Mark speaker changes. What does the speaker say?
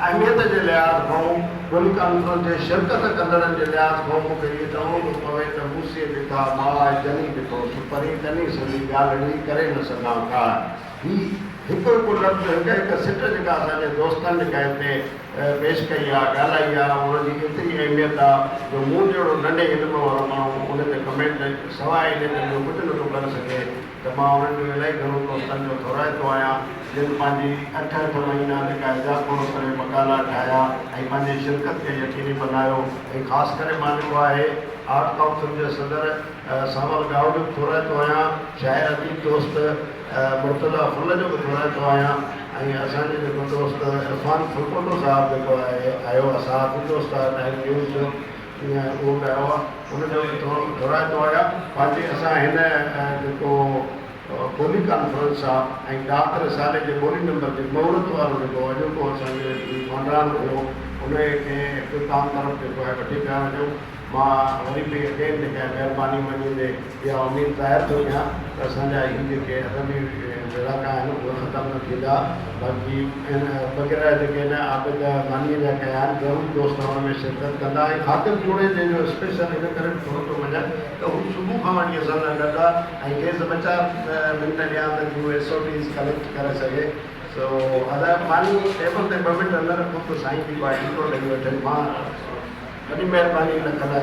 Speaker 1: अहमियत के लिहाज खां टेली कॉन्फ्रेंस के शिरकत कंदड़नि के लिहाज खां मूंखे इहो चवणो थो पवे त मूसीअ ॾिठा मां जनी ॾिठोसि पर ही तनी सॼी ॻाल्हि अहिड़ी करे न सघां था। ही हिकु हिकु लफ़्ज़ हिकु सिट जेका असांजे दोस्तनि जेका हिते पेश कई आहे ॻाल्हाई आहे उनजी एतिरी अहमियत आहे जो मूं जहिड़ो नंढे इल्म वारो माण्हू उन ते कमेंट सवाइ इन ते ॿियो कुझु नथो करे सघे त मां उन्हनि जो इलाही घणो दोस्तनि जो थोराइतो आहियां जिन पंहिंजी 8 महीना जेका इज़ाफ़ो करे मकाला ठाहिया ऐं पंहिंजी शिरकत खे यकीनी बनायो ऐं ख़ासि करे मां जेको आहे आर्ट काउंसिल जे सदर सावल गांव जो बि थोराइतो आहियां शाइर अदीब दोस्त मुर्तज़ा फुल जो बि थोराइतो आहियां ऐं असांजे जेको दोस्त इरफान फुलकोटो साहिबु जेको आहे आयो आहे साहबी दोस्त आहे न्यूज़ जो उहो बि आयो आहे उनजो बि थोराइतो आहियां पंहिंजे असां हिन जेको ॿोली कॉन्फ्रेंस आहे ऐं ॾातरे साले जे ॿोली नंबर जे मुहूर्त वारो जेको अॼोको असांजे मंडरान हुयो उनखे इख़्तिताम तरफ़ जेको आहे वठी पिया वञूं मां वरी बि अगेन जेका महिरबानी मञींदे इहा उमेदु ज़ाहिर थो कयां त असांजा ही जेके अदबी इलाइक़ा आहिनि उहे ख़तमु न थींदा बाक़ी वग़ैरह जेके आहिनि आबिद मानीअ जा कया आहिनि ज़रूरु दोस्त हुन में शिरकत कंदा ऐं ख़ातिर जोड़े जंहिंजो स्पेशल इन करे थोरो थो वञा त हू सुबुह खां वठी असां सां गॾु आहे ऐं केस ॿ 4 मिंट ॾियां त उहे SOTs कलेक्ट करे सघे सो अदा मानी टेबल ते 2 मिंट न रखो त साईं बि इंट्रो ॾेई वठे मां वॾी महिरबानी न कंदा